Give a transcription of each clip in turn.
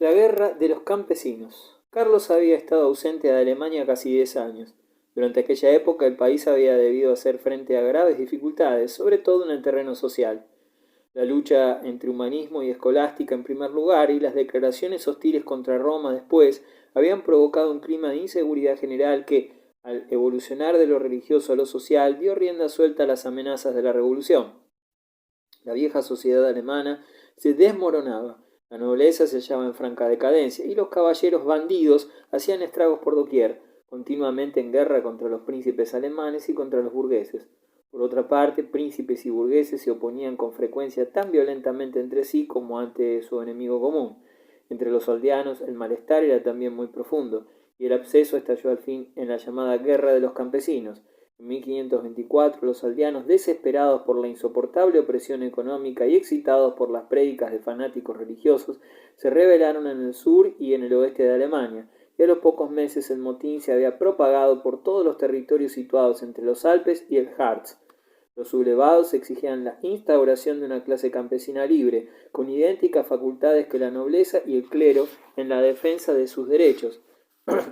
La guerra de los campesinos. Carlos había estado ausente de Alemania casi 10 años. Durante aquella época el país había debido hacer frente a graves dificultades, sobre todo en el terreno social. La lucha entre humanismo y escolástica en primer lugar y las declaraciones hostiles contra Roma después habían provocado un clima de inseguridad general que, al evolucionar de lo religioso a lo social, dio rienda suelta a las amenazas de la revolución. La vieja sociedad alemana se desmoronaba, la nobleza se hallaba en franca decadencia y los caballeros bandidos hacían estragos por doquier, continuamente en guerra contra los príncipes alemanes y contra los burgueses. Por otra parte, príncipes y burgueses se oponían con frecuencia tan violentamente entre sí como ante su enemigo común. Entre los aldeanos el malestar era también muy profundo, y el absceso estalló al fin en la llamada Guerra de los Campesinos. En 1524 los aldeanos, desesperados por la insoportable opresión económica y excitados por las prédicas de fanáticos religiosos, se rebelaron en el sur y en el oeste de Alemania, y a los pocos meses el motín se había propagado por todos los territorios situados entre los Alpes y el Harz. Los sublevados exigían la instauración de una clase campesina libre, con idénticas facultades que la nobleza y el clero en la defensa de sus derechos.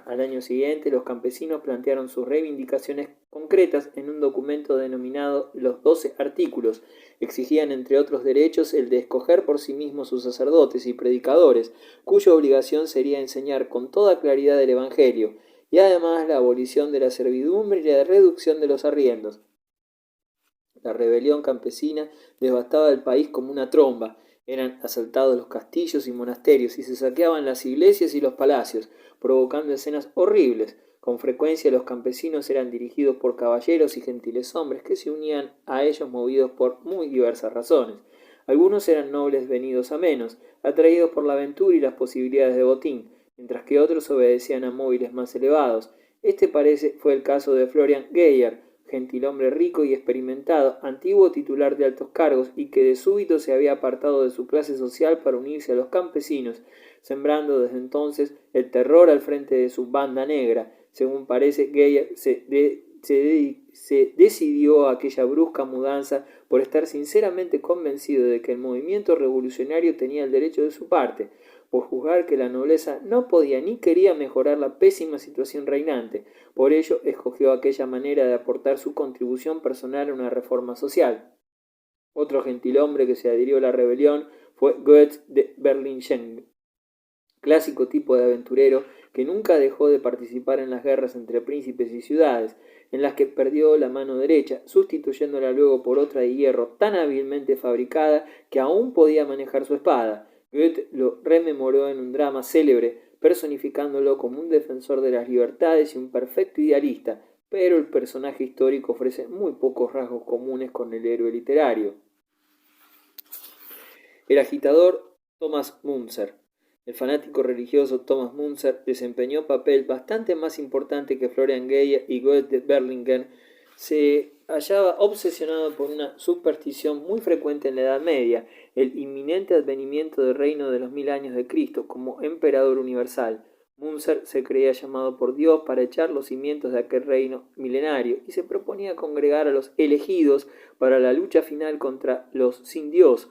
Al año siguiente, los campesinos plantearon sus reivindicaciones concretas en un documento denominado los 12 artículos. Exigían, entre otros derechos, el de escoger por sí mismos sus sacerdotes y predicadores, cuya obligación sería enseñar con toda claridad el Evangelio, y además la abolición de la servidumbre y la reducción de los arriendos. La rebelión campesina devastaba el país como una tromba. Eran asaltados los castillos y monasterios y se saqueaban las iglesias y los palacios, provocando escenas horribles. Con frecuencia los campesinos eran dirigidos por caballeros y gentiles hombres que se unían a ellos movidos por muy diversas razones. Algunos eran nobles venidos a menos, atraídos por la aventura y las posibilidades de botín, mientras que otros obedecían a móviles más elevados. Este fue el caso de Florian Geyer, gentilhombre rico y experimentado, antiguo titular de altos cargos y que de súbito se había apartado de su clase social para unirse a los campesinos, sembrando desde entonces el terror al frente de su banda negra. Según parece, Geyer se decidió a aquella brusca mudanza por estar sinceramente convencido de que el movimiento revolucionario tenía el derecho de su parte, por juzgar que la nobleza no podía ni quería mejorar la pésima situación reinante. Por ello, escogió aquella manera de aportar su contribución personal a una reforma social. Otro gentilhombre que se adhirió a la rebelión fue Goethe de Berlichingen, clásico tipo de aventurero que nunca dejó de participar en las guerras entre príncipes y ciudades, en las que perdió la mano derecha, sustituyéndola luego por otra de hierro tan hábilmente fabricada que aún podía manejar su espada. Goethe lo rememoró en un drama célebre, personificándolo como un defensor de las libertades y un perfecto idealista, pero el personaje histórico ofrece muy pocos rasgos comunes con el héroe literario. El agitador Thomas Müntzer. El fanático religioso Thomas Müntzer desempeñó un papel bastante más importante que Florian Geyer y Goethe de Berlingen. Se hallaba obsesionado por una superstición muy frecuente en la Edad Media, el inminente advenimiento del reino de los 1000 años de Cristo como emperador universal. Müntzer se creía llamado por Dios para echar los cimientos de aquel reino milenario y se proponía congregar a los elegidos para la lucha final contra los sin Dios,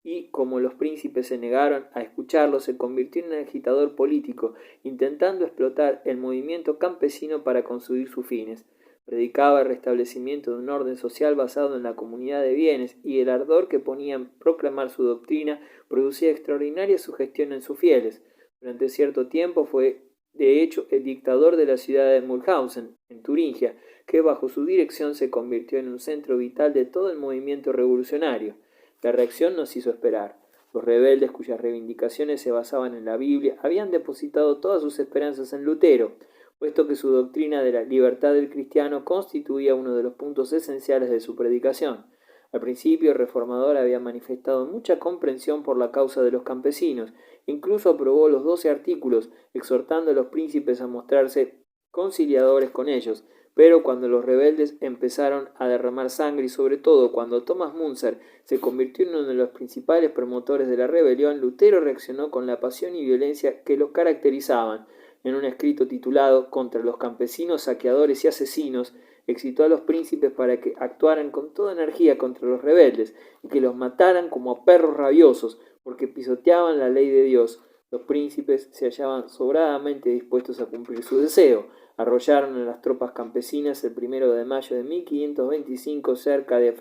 y como los príncipes se negaron a escucharlo, se convirtió en un agitador político, intentando explotar el movimiento campesino para conseguir sus fines. Predicaba el restablecimiento de un orden social basado en la comunidad de bienes, y el ardor que ponía en proclamar su doctrina producía extraordinaria sugestión en sus fieles. Durante cierto tiempo fue, de hecho, el dictador de la ciudad de Mulhausen, en Turingia, que bajo su dirección se convirtió en un centro vital de todo el movimiento revolucionario. La reacción nos hizo esperar. Los rebeldes, cuyas reivindicaciones se basaban en la Biblia, habían depositado todas sus esperanzas en Lutero, puesto que su doctrina de la libertad del cristiano constituía uno de los puntos esenciales de su predicación. Al principio, el reformador había manifestado mucha comprensión por la causa de los campesinos, incluso aprobó los 12 artículos, exhortando a los príncipes a mostrarse conciliadores con ellos. Pero cuando los rebeldes empezaron a derramar sangre y sobre todo cuando Thomas Müntzer se convirtió en uno de los principales promotores de la rebelión, Lutero reaccionó con la pasión y violencia que lo caracterizaban. En un escrito titulado «Contra los campesinos, saqueadores y asesinos», excitó a los príncipes para que actuaran con toda energía contra los rebeldes y que los mataran como a perros rabiosos porque pisoteaban la ley de Dios. Los príncipes se hallaban sobradamente dispuestos a cumplir su deseo. Arrollaron a las tropas campesinas el 1 de mayo de 1525 cerca de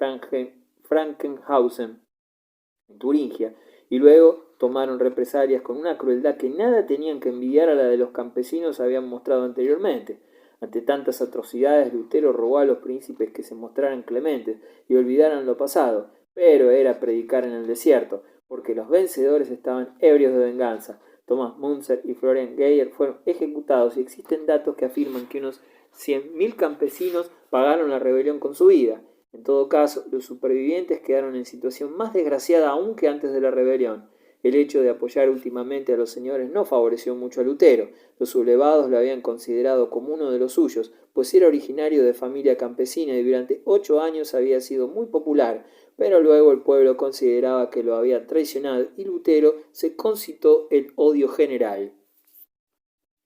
Frankenhausen, en Turingia, y luego tomaron represalias con una crueldad que nada tenían que envidiar a la de los campesinos habían mostrado anteriormente. Ante tantas atrocidades, Lutero rogó a los príncipes que se mostraran clementes y olvidaran lo pasado, pero era predicar en el desierto, porque los vencedores estaban ebrios de venganza. Thomas Müntzer y Florian Geyer fueron ejecutados y existen datos que afirman que unos 100.000 campesinos pagaron la rebelión con su vida. En todo caso, los supervivientes quedaron en situación más desgraciada aún que antes de la rebelión. El hecho de apoyar últimamente a los señores no favoreció mucho a Lutero. Los sublevados lo habían considerado como uno de los suyos, pues era originario de familia campesina y durante 8 años había sido muy popular, pero luego el pueblo consideraba que lo había traicionado y Lutero se concitó el odio general.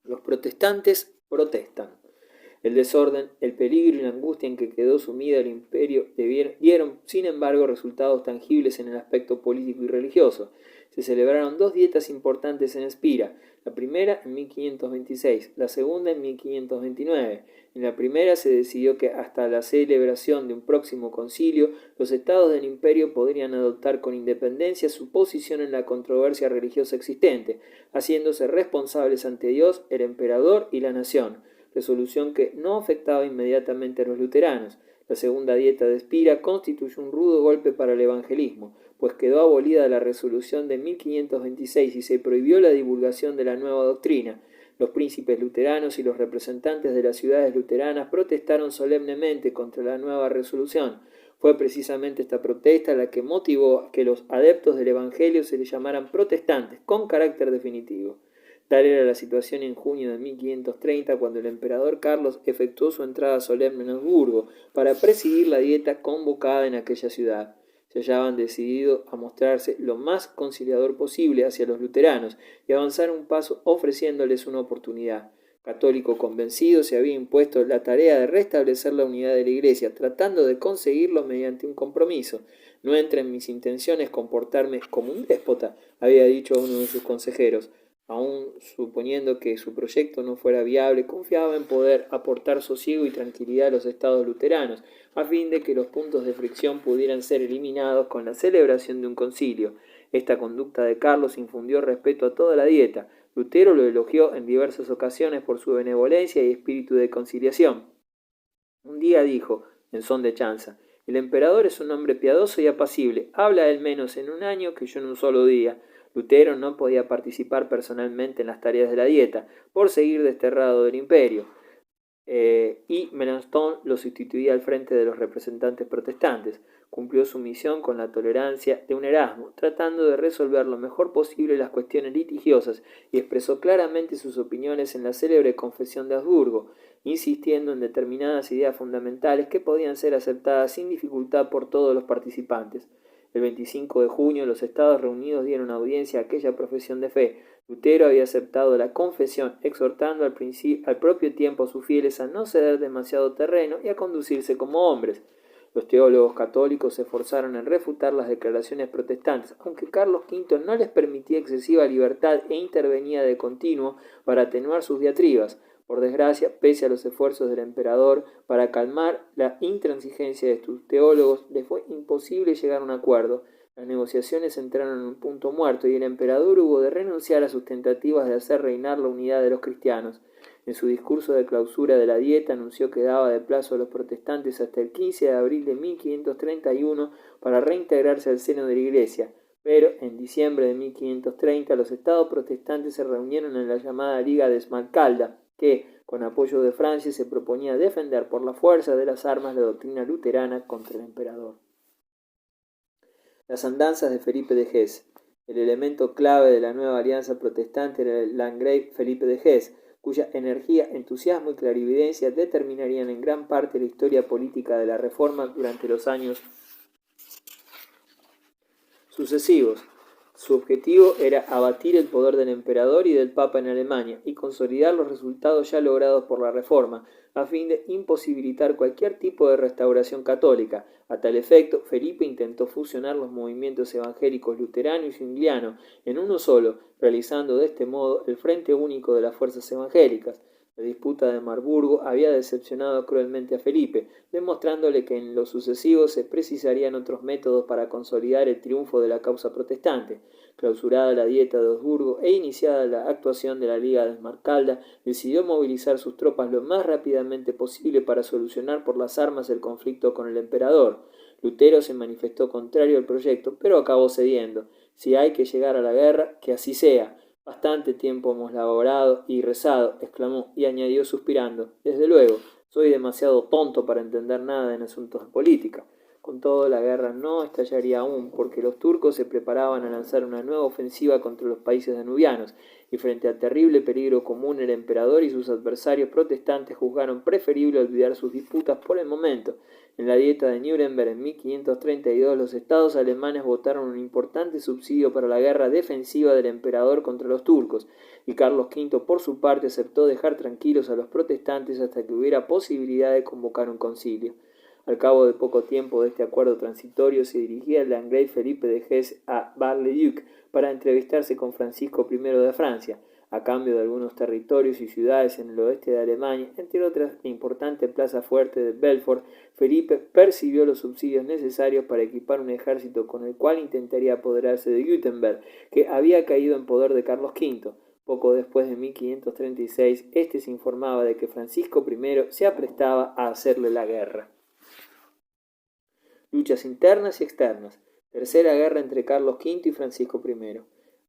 Los protestantes protestan. El desorden, el peligro y la angustia en que quedó sumida el imperio dieron, sin embargo, resultados tangibles en el aspecto político y religioso. Se celebraron 2 dietas importantes en Espira, la primera en 1526, la segunda en 1529. En la primera se decidió que hasta la celebración de un próximo concilio, los estados del imperio podrían adoptar con independencia su posición en la controversia religiosa existente, haciéndose responsables ante Dios, el emperador y la nación, resolución que no afectaba inmediatamente a los luteranos. La segunda dieta de Espira constituyó un rudo golpe para el evangelismo, pues quedó abolida la resolución de 1526 y se prohibió la divulgación de la nueva doctrina. Los príncipes luteranos y los representantes de las ciudades luteranas protestaron solemnemente contra la nueva resolución. Fue precisamente esta protesta la que motivó a que los adeptos del evangelio se les llamaran protestantes, con carácter definitivo. Tal era la situación en junio de 1530, cuando el emperador Carlos efectuó su entrada solemne en Habsburgo para presidir la dieta convocada en aquella ciudad. Se hallaban decididos a mostrarse lo más conciliador posible hacia los luteranos y avanzar un paso ofreciéndoles una oportunidad. Católico convencido, se había impuesto la tarea de restablecer la unidad de la Iglesia, tratando de conseguirlo mediante un compromiso. No entra en mis intenciones comportarme como un déspota, había dicho a uno de sus consejeros. Aun suponiendo que su proyecto no fuera viable, confiaba en poder aportar sosiego y tranquilidad a los estados luteranos, a fin de que los puntos de fricción pudieran ser eliminados con la celebración de un concilio. Esta conducta de Carlos infundió respeto a toda la dieta. Lutero lo elogió en diversas ocasiones por su benevolencia y espíritu de conciliación. Un día dijo, en son de chanza: «El emperador es un hombre piadoso y apacible, habla él menos en un año que yo en un solo día». Lutero no podía participar personalmente en las tareas de la dieta, por seguir desterrado del imperio, y Melanchthon lo sustituía al frente de los representantes protestantes. Cumplió su misión con la tolerancia de un Erasmo, tratando de resolver lo mejor posible las cuestiones litigiosas, y expresó claramente sus opiniones en la célebre Confesión de Habsburgo, insistiendo en determinadas ideas fundamentales que podían ser aceptadas sin dificultad por todos los participantes. El 25 de junio los Estados Reunidos dieron audiencia a aquella profesión de fe. Lutero había aceptado la confesión, exhortando al propio tiempo a sus fieles a no ceder demasiado terreno y a conducirse como hombres. Los teólogos católicos se esforzaron en refutar las declaraciones protestantes, aunque Carlos V no les permitía excesiva libertad e intervenía de continuo para atenuar sus diatribas. Por desgracia, pese a los esfuerzos del emperador para calmar la intransigencia de sus teólogos, les fue imposible llegar a un acuerdo. Las negociaciones entraron en un punto muerto y el emperador hubo de renunciar a sus tentativas de hacer reinar la unidad de los cristianos. En su discurso de clausura de la dieta anunció que daba de plazo a los protestantes hasta el 15 de abril de 1531 para reintegrarse al seno de la Iglesia. Pero en diciembre de 1530 los estados protestantes se reunieron en la llamada Liga de Esmalcalda, que, con apoyo de Francia, se proponía defender por la fuerza de las armas la doctrina luterana contra el emperador. Las andanzas de Felipe de Hesse. El elemento clave de la nueva alianza protestante era el landgrave Felipe de Hesse, cuya energía, entusiasmo y clarividencia determinarían en gran parte la historia política de la Reforma durante los años sucesivos. Su objetivo era abatir el poder del emperador y del papa en Alemania y consolidar los resultados ya logrados por la Reforma, a fin de imposibilitar cualquier tipo de restauración católica. A tal efecto, Felipe intentó fusionar los movimientos evangélicos luterano y zwingliano en uno solo, realizando de este modo el frente único de las fuerzas evangélicas. La disputa de Marburgo había decepcionado cruelmente a Felipe, demostrándole que en lo sucesivo se precisarían otros métodos para consolidar el triunfo de la causa protestante. Clausurada la Dieta de Augsburgo e iniciada la actuación de la Liga de Esmalcalda, decidió movilizar sus tropas lo más rápidamente posible para solucionar por las armas el conflicto con el emperador. Lutero se manifestó contrario al proyecto, pero acabó cediendo. Si hay que llegar a la guerra, que así sea. Bastante tiempo hemos laborado y rezado, exclamó, y añadió suspirando. Desde luego, soy demasiado tonto para entender nada en asuntos de política. Con todo, la guerra no estallaría aún, porque los turcos se preparaban a lanzar una nueva ofensiva contra los países danubianos, y frente al terrible peligro común el emperador y sus adversarios protestantes juzgaron preferible olvidar sus disputas por el momento. En la Dieta de Nuremberg en 1532 los estados alemanes votaron un importante subsidio para la guerra defensiva del emperador contra los turcos, y Carlos V por su parte aceptó dejar tranquilos a los protestantes hasta que hubiera posibilidad de convocar un concilio. Al cabo de poco tiempo de este acuerdo transitorio se dirigía el landgrave Felipe de Hesse a Bar-le-Duc para entrevistarse con Francisco I de Francia, a cambio de algunos territorios y ciudades en el oeste de Alemania, entre otras la importante plaza fuerte de Belfort. Felipe percibió los subsidios necesarios para equipar un ejército con el cual intentaría apoderarse de Württemberg, que había caído en poder de Carlos V. Poco después de 1536, este se informaba de que Francisco I se aprestaba a hacerle la guerra. Luchas internas y externas. Tercera guerra entre Carlos V y Francisco I.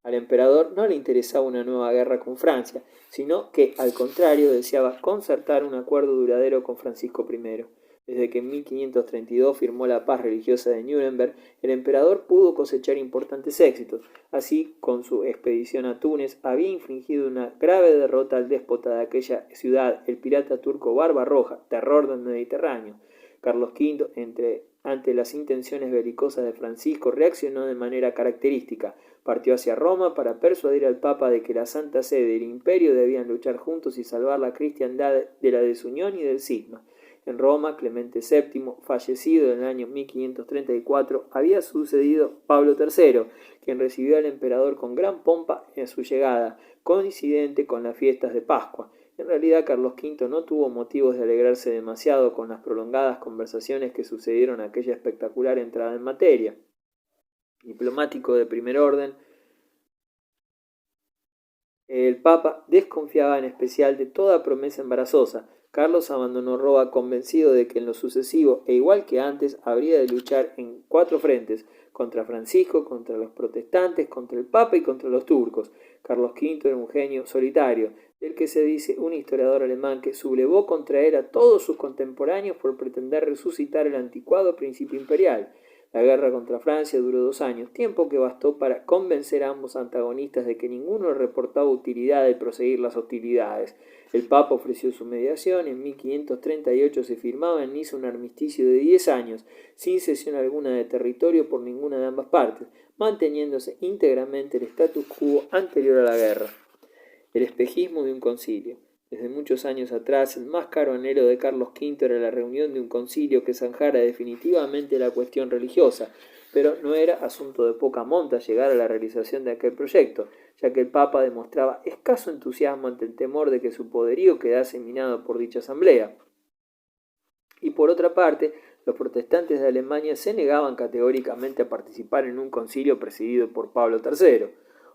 Al emperador no le interesaba una nueva guerra con Francia, sino que, al contrario, deseaba concertar un acuerdo duradero con Francisco I. Desde que en 1532 firmó la paz religiosa de Nuremberg, el emperador pudo cosechar importantes éxitos. Así, con su expedición a Túnez, había infligido una grave derrota al déspota de aquella ciudad, el pirata turco Barbarroja, terror del Mediterráneo. Carlos V, ante las intenciones belicosas de Francisco, reaccionó de manera característica. Partió hacia Roma para persuadir al Papa de que la Santa Sede y el Imperio debían luchar juntos y salvar la cristiandad de la desunión y del cisma. En Roma, Clemente VII, fallecido en el año 1534, había sucedido Pablo III, quien recibió al emperador con gran pompa en su llegada, coincidente con las fiestas de Pascua. En realidad, Carlos V no tuvo motivos de alegrarse demasiado con las prolongadas conversaciones que sucedieron a aquella espectacular entrada en materia. Diplomático de primer orden, el Papa desconfiaba en especial de toda promesa embarazosa. Carlos abandonó Roma convencido de que en lo sucesivo, e igual que antes, habría de luchar en 4 frentes: contra Francisco, contra los protestantes, contra el Papa y contra los turcos. Carlos V era un genio solitario, del que se dice un historiador alemán que sublevó contra él a todos sus contemporáneos por pretender resucitar el anticuado principio imperial. La guerra contra Francia duró 2 años, tiempo que bastó para convencer a ambos antagonistas de que ninguno reportaba utilidad de proseguir las hostilidades. El Papa ofreció su mediación. En 1538 se firmaba en Niza un armisticio de 10 años, sin cesión alguna de territorio por ninguna de ambas partes, manteniéndose íntegramente el status quo anterior a la guerra. El espejismo de un concilio. Desde muchos años atrás, el más caro anhelo de Carlos V era la reunión de un concilio que zanjara definitivamente la cuestión religiosa, pero no era asunto de poca monta llegar a la realización de aquel proyecto, ya que el Papa demostraba escaso entusiasmo ante el temor de que su poderío quedase minado por dicha asamblea. Y por otra parte, los protestantes de Alemania se negaban categóricamente a participar en un concilio presidido por Pablo III.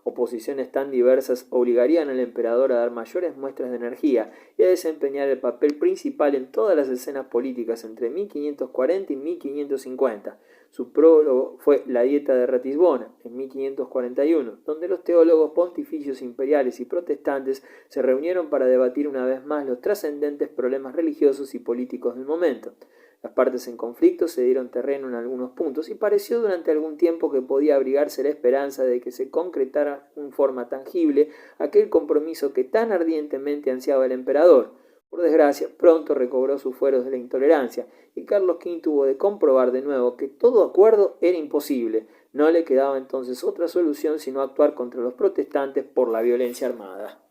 Oposiciones tan diversas obligarían al emperador a dar mayores muestras de energía y a desempeñar el papel principal en todas las escenas políticas entre 1540 y 1550. Su prólogo fue la Dieta de Ratisbona, en 1541, donde los teólogos pontificios imperiales y protestantes se reunieron para debatir una vez más los trascendentes problemas religiosos y políticos del momento. Las partes en conflicto se dieron terreno en algunos puntos y pareció durante algún tiempo que podía abrigarse la esperanza de que se concretara en forma tangible aquel compromiso que tan ardientemente ansiaba el emperador. Por desgracia, pronto recobró sus fueros de la intolerancia y Carlos V tuvo de comprobar de nuevo que todo acuerdo era imposible. No le quedaba entonces otra solución sino actuar contra los protestantes por la violencia armada.